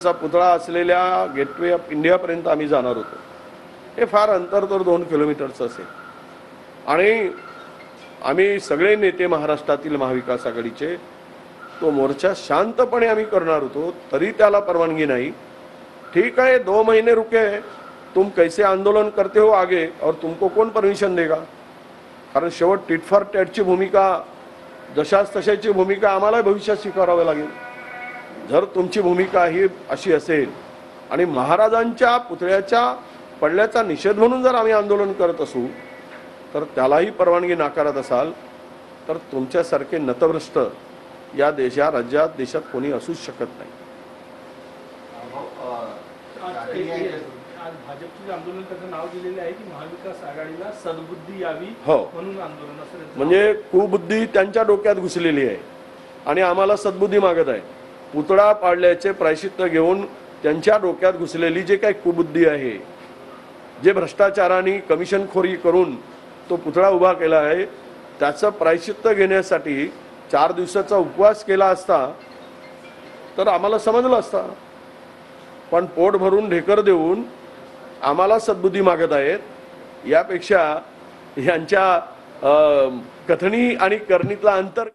चा पुतळा असलेल्या गेटवे ऑफ इंडियापर्यंत आम्ही जाणार होतो। हे फार अंतर तर 2 किलोमीटरचं असेल आणि आम्ही सगळे नेते महाराष्ट्रातील महाविकास आघाडीचे तो मोर्चा शांतपणे आम्ही करणार होतो, तरी त्याला परवानगी नाही। ठीक है, 2 महीने रुके, तुम कैसे आंदोलन करते हो आगे और तुमको कौन परमिशन देगा? कारण शेवट टिट फॉर टॅटची भूमिका जशास तशाची भूमिका आम्हाला भविष्यात स्वीकारावी लागेल। जर तुमची भूमिका ही अशी असेल आणि महाराजांच्या पुतळ्याच्या पडल्याचा निषेध म्हणून जर आम्ही आंदोलन करत असू तर त्यालाही परवानगी नाकारत असाल तर तुमच्यासारखे नतभ्रष्ट या राज्यात देशात कोणी असू शकत नाही। आज भाजपचे आंदोलन त्याचं नाव दिलेलं आहे की महाविकास आघाडीला सद्बुद्धी यावी म्हणून आंदोलन असं म्हणजे कुबुद्धी त्यांच्या डोक्यात घुसलेली आहे आणि आम्हाला सद्बुद्धी मागत आहे। पुतळा पाडल्याचे प्रायश्चित्त घेऊन त्यांच्या डोक्यात घुसलेली जे काही कुबुद्धी आहे, जे भ्रष्टाचाराने कमिशनखोरी करून तो पुतळा उभा केला आहे, त्याचं प्रायश्चित्त घेण्यासाठी 4 दिवसाचा उपवास केला असता तर आम्हाला समजलं असतं। पण पोट भरून ढेकर देऊन आम्हाला सद्बुद्धी मागत आहेत। यापेक्षा यांच्या कथनी आणि करणीतला अंतर